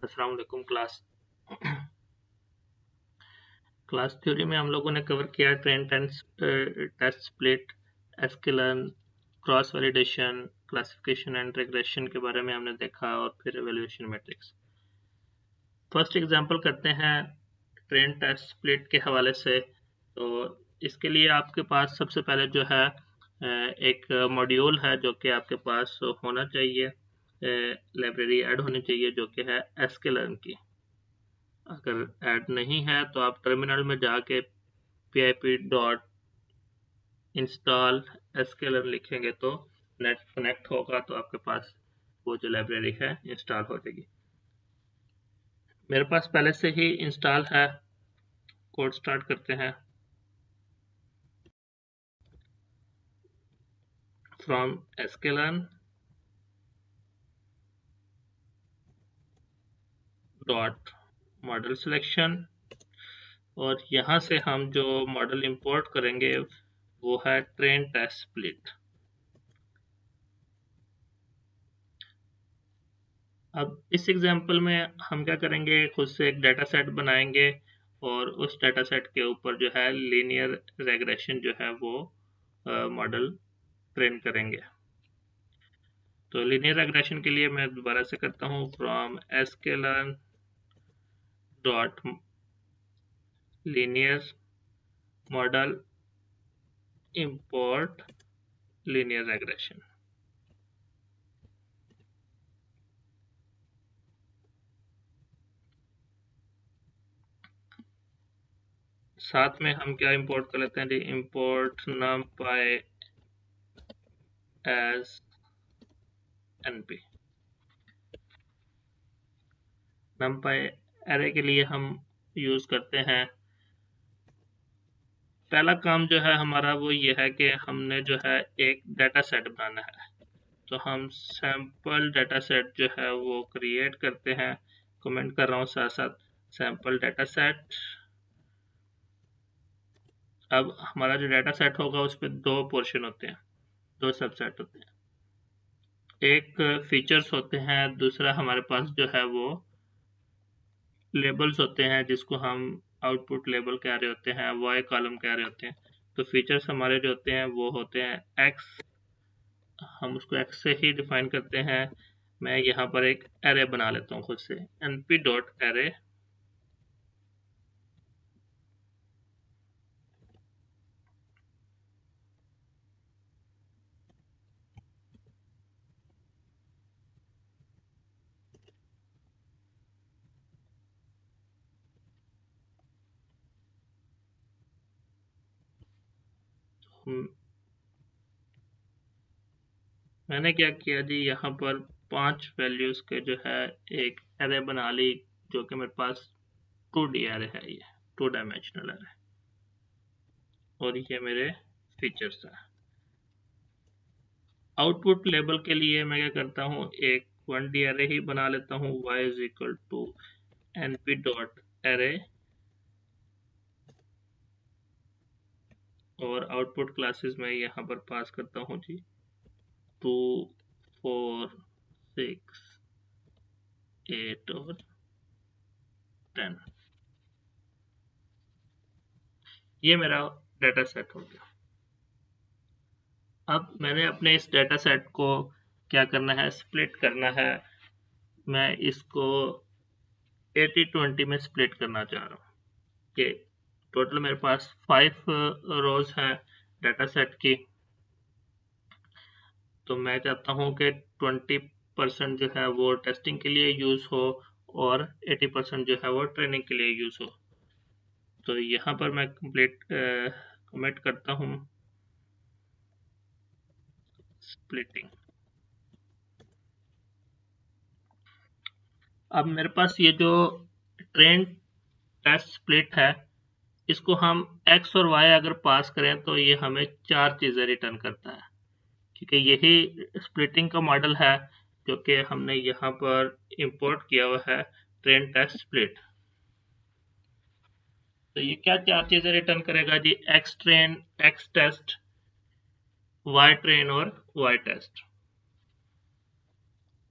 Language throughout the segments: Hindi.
अस्सलाम वालेकुम क्लास थ्योरी में हम लोगों ने कवर किया train test split, sklearn, cross validation, classification and regression के बारे में हमने देखा और फिर एवेल्यूएशन मैट्रिक्स। फर्स्ट एग्जांपल करते हैं ट्रेन टेस्ट स्प्लिट के हवाले से। तो इसके लिए आपके पास सबसे पहले जो है एक मॉड्यूल है जो कि आपके पास होना चाहिए, लाइब्रेरी ऐड होनी चाहिए जो कि है एस्केलर्न की। अगर ऐड नहीं है तो आप टर्मिनल में जाके pip.install sklearn लिखेंगे तो नेट कनेक्ट होगा तो आपके पास वो जो लाइब्रेरी है इंस्टॉल हो जाएगी। मेरे पास पहले से ही इंस्टॉल है। कोड स्टार्ट करते हैं। From sklearn dot model selection और यहाँ से हम जो मॉडल इंपोर्ट करेंगे वो है ट्रेन टेस्ट स्प्लिट। अब इस एग्जांपल में हम क्या करेंगे, खुद से एक डाटा सेट बनाएंगे और उस डाटा सेट के ऊपर जो है लीनियर रेग्रेशन जो है वो मॉडल ट्रेन करेंगे। तो लीनियर रेग्रेशन के लिए मैं दोबारा से करता हूँ from sklearn dot linear model import linear regression. साथ में हम क्या इंपोर्ट कर लेते हैं जी, import numpy as np। numpy array के लिए हम यूज करते हैं, पहला काम जो है हमारा वो ये है कि हमने जो है एक डाटा सेट बनाना है। तो हम सैंपल डाटा सेट जो है वो क्रिएट करते हैं। कमेंट कर रहा हूँ साथ साथ सैंपल डाटा सेट। अब हमारा जो डाटा सेट होगा उस पर दो पोर्शन होते हैं, दो सबसेट होते हैं। एक फीचर्स होते हैं, दूसरा हमारे पास जो है वो लेबल्स होते हैं जिसको हम आउटपुट लेबल कह रहे होते हैं, वाई कॉलम कह रहे होते हैं। तो फीचर्स हमारे जो होते हैं वो होते हैं एक्स, हम उसको एक्स से ही डिफाइन करते हैं। मैं यहाँ पर एक एरे बना लेता हूँ खुद से, np.array मैंने क्या किया जी, यहाँ पर 5 वैल्यूज के जो है एक एरे बना ली जो कि मेरे पास 2D एरे है, ये 2 डायमेंशनल एरे और ये मेरे फीचर्स हैं। आउटपुट लेबल के लिए मैं क्या करता हूँ, एक 1D एरे ही बना लेता हूँ, y is equal to np.array और आउटपुट क्लासेस में यहाँ पर पास करता हूँ जी 2, 4, 6, 8 और 10। ये मेरा डाटा सेट हो गया। अब मैंने अपने इस डाटा सेट को क्या करना है, स्प्लिट करना है। मैं इसको 80-20 में स्प्लिट करना चाह रहा हूँ कि टोटल मेरे पास 5 रोज है डाटा सेट की। तो मैं चाहता हूँ कि 20% जो है वो टेस्टिंग के लिए यूज हो और 80% जो है वो ट्रेनिंग के लिए यूज हो। तो यहाँ पर मैं कमिट करता हूँ स्प्लिटिंग। अब मेरे पास ये जो ट्रेन टेस्ट स्प्लिट है, इसको हम x और y अगर पास करें तो ये हमें 4 चीजें रिटर्न करता है, क्योंकि यही स्प्लिटिंग का मॉडल है जो कि हमने यहाँ पर इंपोर्ट किया हुआ है ट्रेन टेस्ट स्प्लिट। तो ये क्या 4 चीजें रिटर्न करेगा जी, x train, x test, y train और y टेस्ट।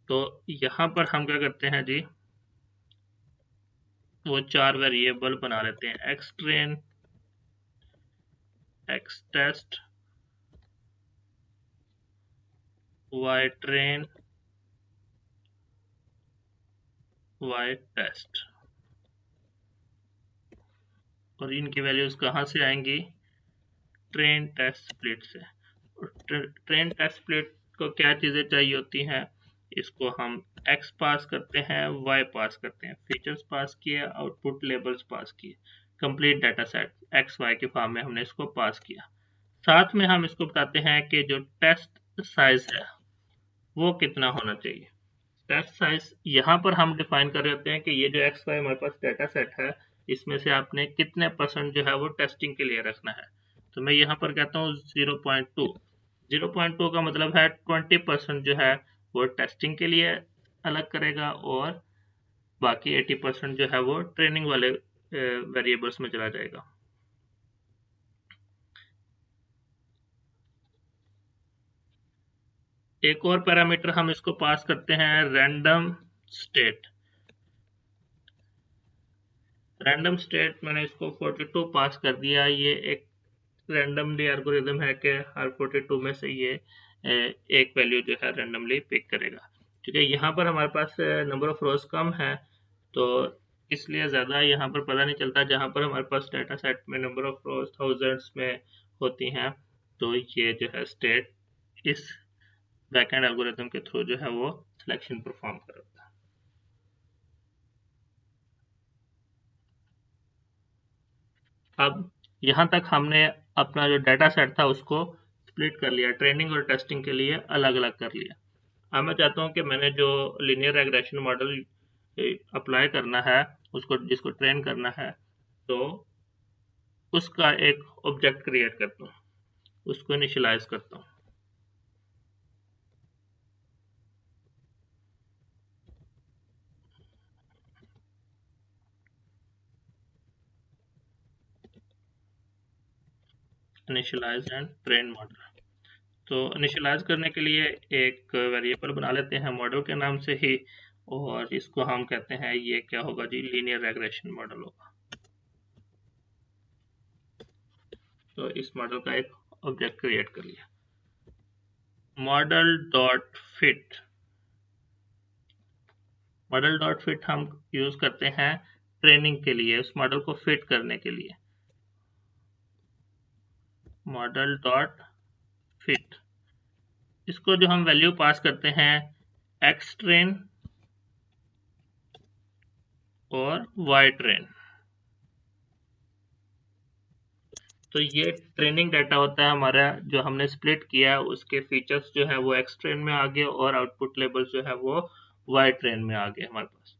तो यहाँ पर हम क्या करते हैं जी, वो 4 वेरिएबल बना लेते हैं, X train, X test, Y train, Y test. और इनकी वैल्यूज कहाँ से आएंगी? ट्रेन टेस्ट स्प्लिट से। ट्रेन टेस्ट स्प्लिट को क्या चीज़ें चाहिए होती हैं? इसको हम x पास करते हैं, y पास करते हैं, फीचर्स पास किए, आउटपुट लेबल्स पास किए, complete data set X Y के फॉर्म में हमने इसको पास किया। साथ में हम इसको बताते हैं कि जो टेस्ट साइज है वो कितना होना चाहिए। टेस्ट साइज यहाँ पर हम डिफाइन कर रहे होते हैं कि ये जो एक्स वाई हमारे पास डाटा सेट है, इसमें से आपने कितने % जो है वो टेस्टिंग के लिए रखना है। तो मैं यहाँ पर कहता हूँ 0.2। 0.2 का मतलब है 20% जो है वो टेस्टिंग के लिए अलग करेगा, और बाकी 80% जो है वो ट्रेनिंग वाले वेरिएबल्स में चला जाएगा। एक और पैरामीटर हम इसको पास करते हैं, रैंडम स्टेट। रैंडम स्टेट मैंने इसको 42 पास कर दिया। ये एक रैंडमली एल्गोरिदम है कि हर 42 में से ये एक वैल्यू जो है रैंडमली पिक करेगा। क्योंकि यहाँ पर हमारे पास नंबर ऑफ रोज कम है, तो इसलिए ज़्यादा यहाँ पर पता नहीं चलता। जहाँ पर हमारे पास डाटा सेट में नंबर ऑफ रोज थाउजेंड्स में होती हैं, तो ये जो है स्टेट इस बैकएंड एल्गोरिदम के थ्रू जो है वो सिलेक्शन परफॉर्म करता है। अब यहाँ तक हमने अपना जो डाटा सेट था उसको स्प्लिट कर लिया, ट्रेनिंग और टेस्टिंग के लिए अलग अलग कर लिया। अब मैं चाहता हूँ कि मैंने जो लीनियर रिग्रेशन मॉडल अप्लाई करना है, उसको जिसको ट्रेन करना है, तो उसका एक ऑब्जेक्ट क्रिएट करता हूँ, उसको इनिशियलाइज करता हूँ। Initialize and train model. तो इनिशियलाइज करने के लिए एक वेरिएबल बना लेते हैं मॉडल के नाम से ही, और इसको हम कहते हैं, ये क्या होगा जी, लीनियर रिग्रेशन मॉडल होगा। तो इस मॉडल का एक ऑब्जेक्ट क्रिएट कर लिया। Model dot fit, model dot fit हम यूज करते हैं ट्रेनिंग के लिए, उस मॉडल को फिट करने के लिए। मॉडल डॉट फिट, इसको जो हम वैल्यू पास करते हैं एक्स ट्रेन और वाई ट्रेन। तो ये ट्रेनिंग डाटा होता है हमारा, जो हमने स्प्लिट किया है उसके फीचर्स जो है वो एक्स ट्रेन में आ गए, और आउटपुट लेबल जो है वो वाई ट्रेन में आ गए हमारे पास।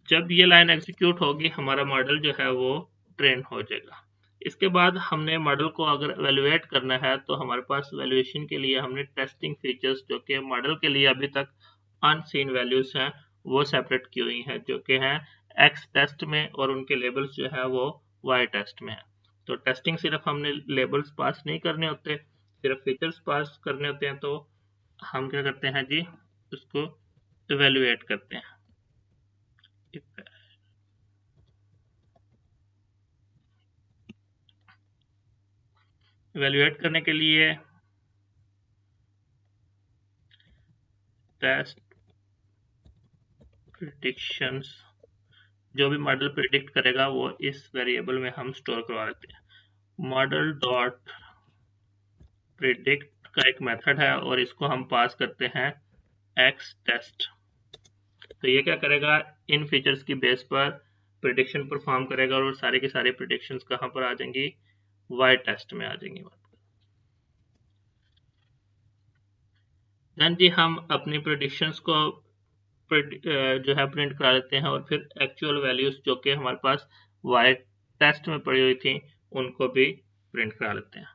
जब ये लाइन एग्जीक्यूट होगी, हमारा मॉडल जो है वो ट्रेन हो जाएगा। इसके बाद हमने मॉडल को अगर एवेलुएट करना है, तो हमारे पास वैल्यूएशन के लिए हमने टेस्टिंग फीचर्स, जो कि मॉडल के लिए अभी तक अनसीन वैल्यूज हैं, वो सेपरेट की हुई हैं, जो कि हैं एक्स टेस्ट में, और उनके लेबल्स जो है वो वाई टेस्ट में है। तो टेस्टिंग सिर्फ हमने लेबल्स पास नहीं करने होते, सिर्फ फीचर्स पास करने होते हैं। तो हम क्या करते हैं जी, उसको एवेलुएट करते हैं। एवेलुएट करने के लिए टेस्ट प्रिडिक्शंस, जो भी मॉडल प्रिडिक्ट करेगा वो इस वेरिएबल में हम स्टोर करवा देते हैं। मॉडल डॉट प्रिडिक्ट का एक मेथड है, और इसको हम पास करते हैं एक्स टेस्ट। तो ये क्या करेगा, इन फीचर्स की बेस पर प्रिडिक्शन परफॉर्म करेगा, और सारे के सारे प्रिडिक्शंस कहाँ पर आ जाएंगी, वाई टेस्ट में आ जाएंगी। देन जी हम अपनी प्रिडिक्शंस को जो है प्रिंट करा लेते हैं, और फिर एक्चुअल वैल्यूज जो कि हमारे पास वाई टेस्ट में पड़ी हुई थी उनको भी प्रिंट करा लेते हैं।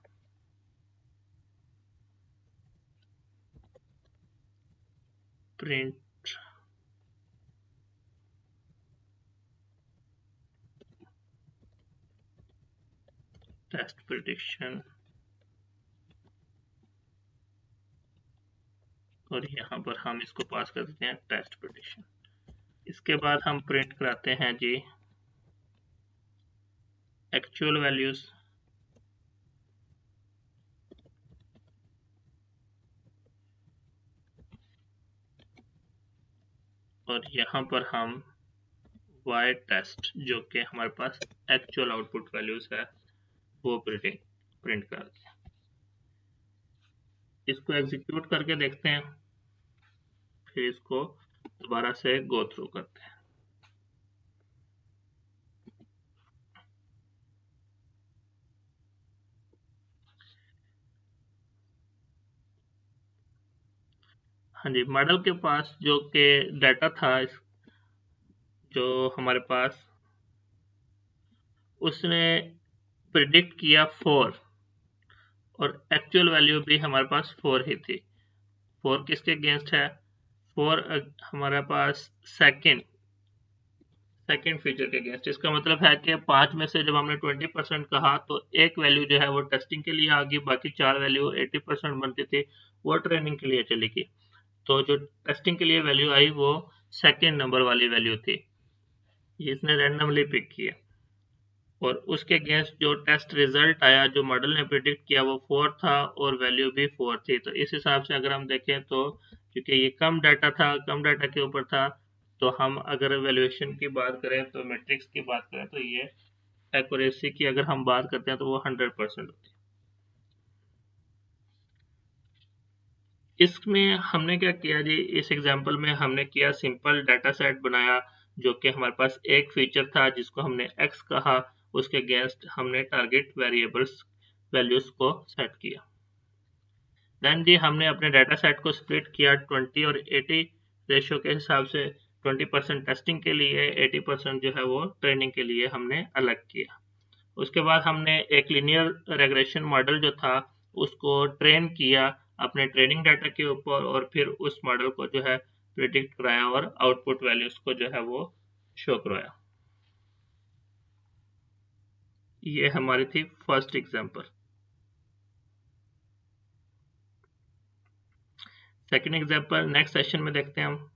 प्रिंट टेस्ट प्रिडिक्शन, और यहाँ पर हम इसको पास कर देते हैं टेस्ट प्रिडिक्शन। इसके बाद हम प्रिंट कराते हैं जी एक्चुअल वैल्यूज, और यहाँ पर हम y टेस्ट जो कि हमारे पास एक्चुअल आउटपुट वैल्यूज है वो प्रिंट करते हैं। इसको एग्जीक्यूट करके देखते हैं, फिर इसको दोबारा से गो थ्रू करते हैं। हाँ जी, मॉडल के पास जो कि डाटा था जो हमारे पास, उसने प्रिडिक्ट किया 4 और एक्चुअल वैल्यू भी हमारे पास 4 ही थी। 4 किसके अगेंस्ट है? 4 हमारे पास सेकंड फीचर के अगेंस्ट। इसका मतलब है कि 5 में से जब हमने 20% कहा तो एक वैल्यू जो है वो टेस्टिंग के लिए आ गई, बाकी 4 वैल्यू 80% बनती थी वो ट्रेनिंग के लिए चली गई। तो जो टेस्टिंग के लिए वैल्यू आई वो सेकंड नंबर वाली वैल्यू थी, इसने रैंडमली पिक किया। और उसके अगेंस्ट जो टेस्ट रिजल्ट आया जो मॉडल ने प्रिडिक्ट किया वो 4 था और वैल्यू भी 4 थी। तो इस हिसाब से अगर हम देखें तो क्योंकि ये कम डाटा था, कम डाटा के ऊपर था, तो हम अगर वैल्यूएशन की बात करें तो मैट्रिक्स की बात करें तो ये एक्यूरेसी की अगर हम बात करते हैं तो वो 100% होती है। इसमें हमने क्या किया जी, इस एग्जांपल में हमने किया सिंपल डाटा सेट बनाया जो कि हमारे पास एक फीचर था जिसको हमने x कहा, उसके अगेंस्ट हमने टारगेट वेरिएबल्स वैल्यूज को सेट किया। देन जी हमने अपने डाटा सेट को स्प्लिट किया 20 और 80 रेशियो के हिसाब से। 20% टेस्टिंग के लिए, 80% जो है वो ट्रेनिंग के लिए हमने अलग किया। उसके बाद हमने एक लीनियर रेग्रेशन मॉडल जो था उसको ट्रेन किया अपने ट्रेनिंग डाटा के ऊपर और फिर उस मॉडल को जो है प्रिडिक्ट कराया और आउटपुट वैल्यूज को जो है वो शो करवाया। ये हमारी थी first example. Second example next session में देखते हैं हम।